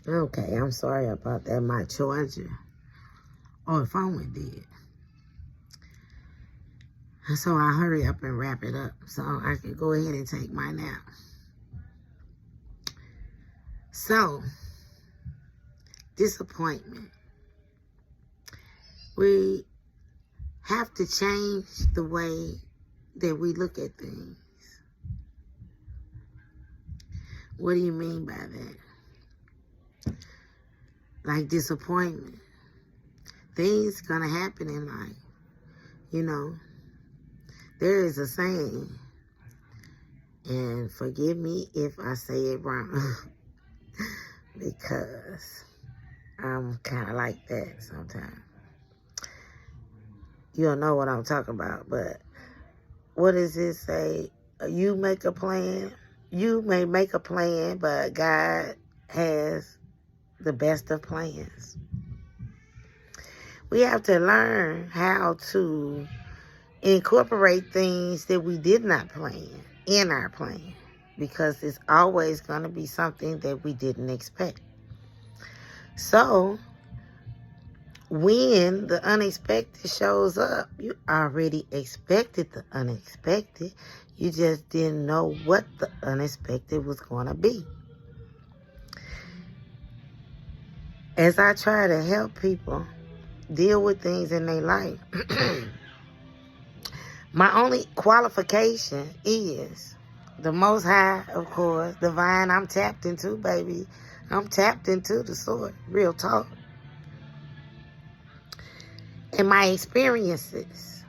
Okay, I'm sorry about that. My charger. Oh, the phone went dead. So I hurry up and wrap it up so I can go ahead and take my nap. So, disappointment. We have to change the way that we look at things. What do you mean by that? Like disappointment. Things gonna happen in life. You know, there is a saying, and forgive me if I say it wrong, because I'm kind of like that sometimes. You don't know what I'm talking about, but what does it say? You make a plan. You may make a plan, but God has the best of plans. We have to learn how to incorporate things that we did not plan in our plan, because it's always going to be something that we didn't expect. So when the unexpected shows up, you already expected the unexpected. You just didn't know what the unexpected was going to be. As I try to help people deal with things in their life, my only qualification is the Most High, of course, divine. I'm tapped into, baby. I'm tapped into the sword, real talk. And my experiences.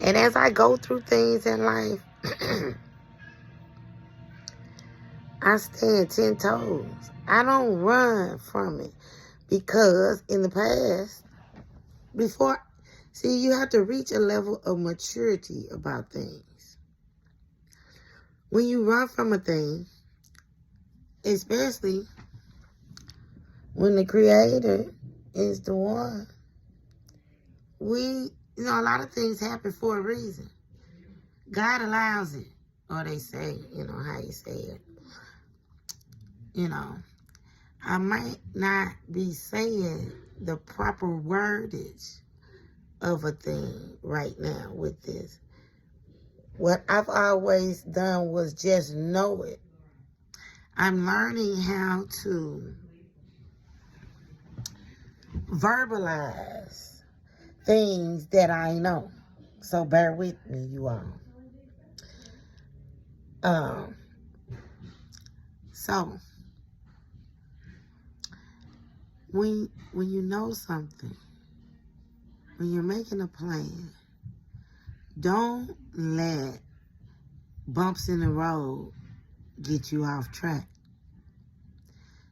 And as I go through things in life, I stand 10 toes. I don't run from it. Because in the past, you have to reach a level of maturity about things. When you run from a thing, especially when the Creator is the one, a lot of things happen for a reason. God allows it. Or they say, how you say it. I might not be saying the proper wordage of a thing right now with this. What I've always done was just know it. I'm learning how to verbalize things that I know. So bear with me, you all. So when you know something, when you're making a plan, don't let bumps in the road get you off track.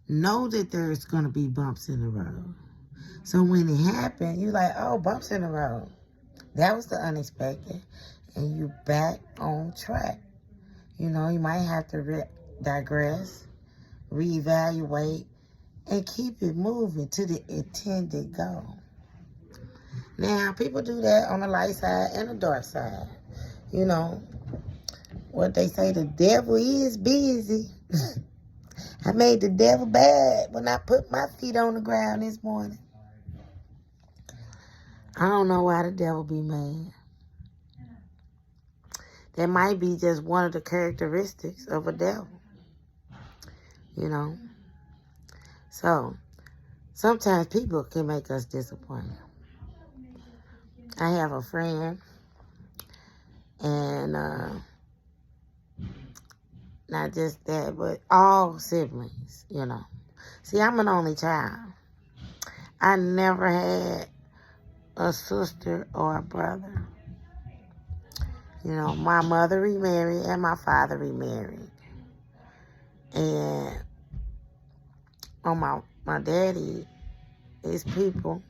Know that there's going to be bumps in the road. So when it happened, you're like, oh, bumps in the road. That was the unexpected. And you back on track. You might have to digress, reevaluate, and keep it moving to the intended goal. Now, people do that on the light side and the dark side. What they say, the devil is busy. I made the devil bad when I put my feet on the ground this morning. I don't know why the devil be mad. That might be just one of the characteristics of a devil. So, sometimes people can make us disappointed. I have a friend, and not just that, but all siblings, See, I'm an only child. I never had a sister or a brother. My mother remarried and my father remarried. And on my daddy is people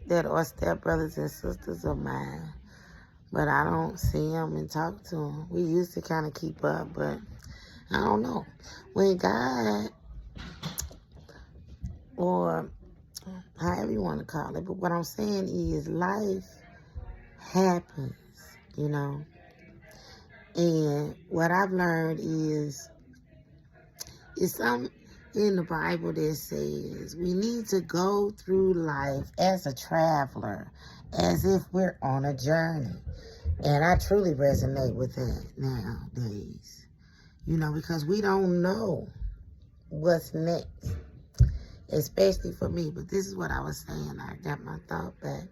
that are stepbrothers and sisters of mine. But I don't see them and talk to them. We used to kind of keep up, but I don't know. When God, or however you want to call it, but what I'm saying is life happens, And what I've learned is in the Bible that says we need to go through life as a traveler, as if we're on a journey. And I truly resonate with that nowadays. You know, because we don't know what's next, especially for me. But this is what I was saying. I got my thought back.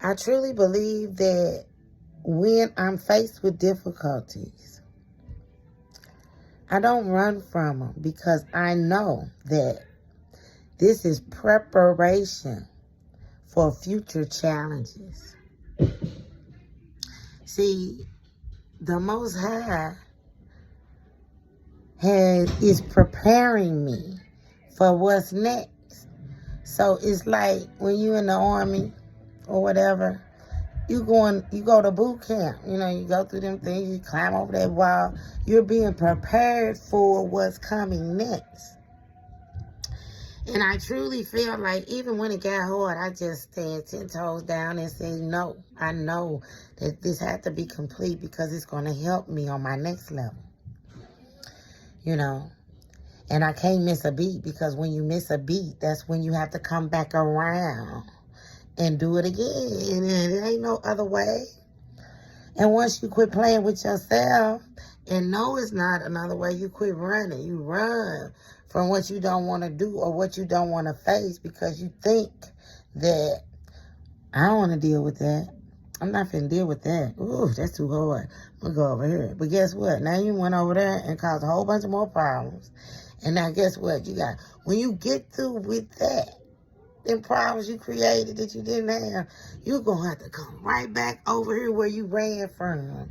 I truly believe that when I'm faced with difficulties, I don't run from them because I know that this is preparation for future challenges. See, the Most High is preparing me for what's next. So it's like when you're in the army or whatever, you go to boot camp. You know, you go through them things, you climb over that wall. You're being prepared for what's coming next. And I truly feel like even when it got hard, I just stand 10 toes down and say, no, I know that this had to be complete because it's going to help me on my next level. You know, and I can't miss a beat, because when you miss a beat, that's when you have to come back around and do it again. And there ain't no other way. And once you quit playing with yourself and know it's not another way, you quit running. You run from what you don't want to do or what you don't want to face because you think that I don't want to deal with that. I'm not finna deal with that. Ooh, that's too hard. I'm going to go over here. But guess what? Now you went over there and caused a whole bunch of more problems. And now guess what? When you get through with that, them problems you created that you didn't have, you're going to have to come right back over here where you ran from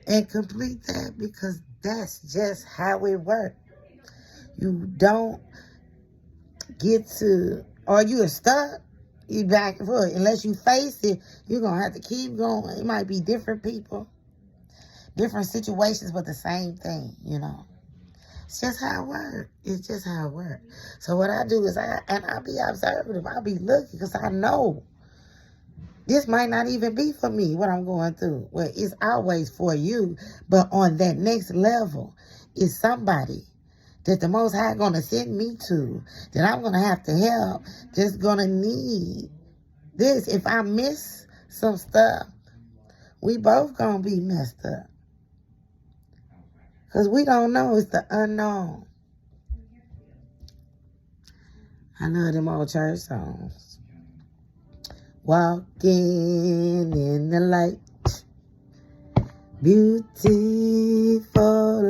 and complete that, because that's just how it works. You don't get to, or you're stuck, you back and forth. Unless you face it, you're going to have to keep going. It might be different people, different situations, but the same thing, you know. It's just how it works. It's just how it works. So what I do is I'll be observative. I'll be looking, because I know this might not even be for me, what I'm going through. Well, it's always for you. But on that next level is somebody that the Most High going to send me to, that I'm going to have to help, just going to need this. If I miss some stuff, we both going to be messed up. Because we don't know. It's the unknown. I love them old church songs. Walking in the light, beautiful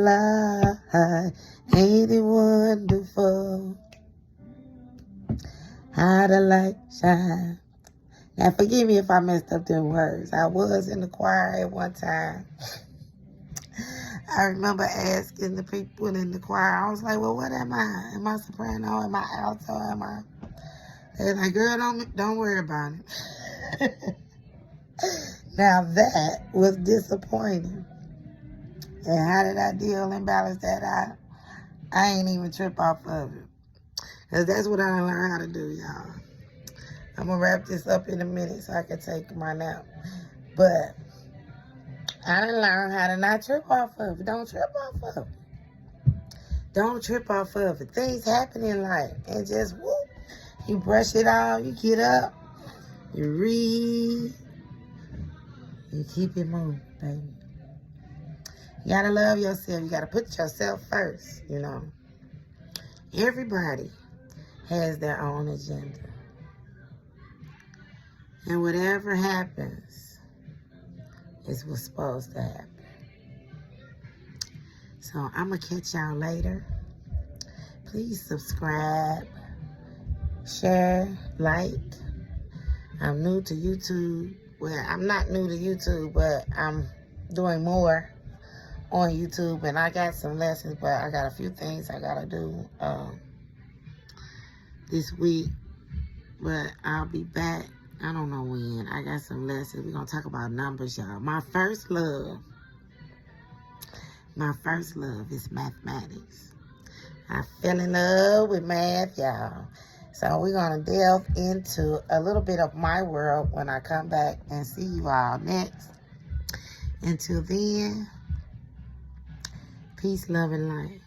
light, ain't it wonderful how the light shine. Now forgive me if I messed up them words. I was in the choir at one time. I remember asking the people in the choir, I was like, well, what am I? Am I soprano? Am I alto? Am I? They're like, girl, don't worry about it. Now that was disappointing. And how did I deal and balance that out? I ain't even trip off of it. Because that's what I done learned how to do, y'all. I'm going to wrap this up in a minute so I can take my nap. But I done learned how to not trip off of it. Don't trip off of it. Don't trip off of it. Things happen in life. And just, whoop, you brush it off. You get up. You read. You keep it moving, baby. You got to love yourself. You got to put yourself first, you know. Everybody has their own agenda. And whatever happens is what's supposed to happen. So I'm going to catch y'all later. Please subscribe, share, like. I'm new to YouTube. Well, I'm not new to YouTube, but I'm doing more on YouTube. And I got some lessons, but I got a few things I got to do this week. But I'll be back. I don't know when. I got some lessons. We're going to talk about numbers, y'all. My first love is mathematics. I fell in love with math, y'all. So we're going to delve into a little bit of my world when I come back and see you all next. Until then, peace, love, and light.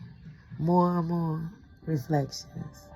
more and more reflections.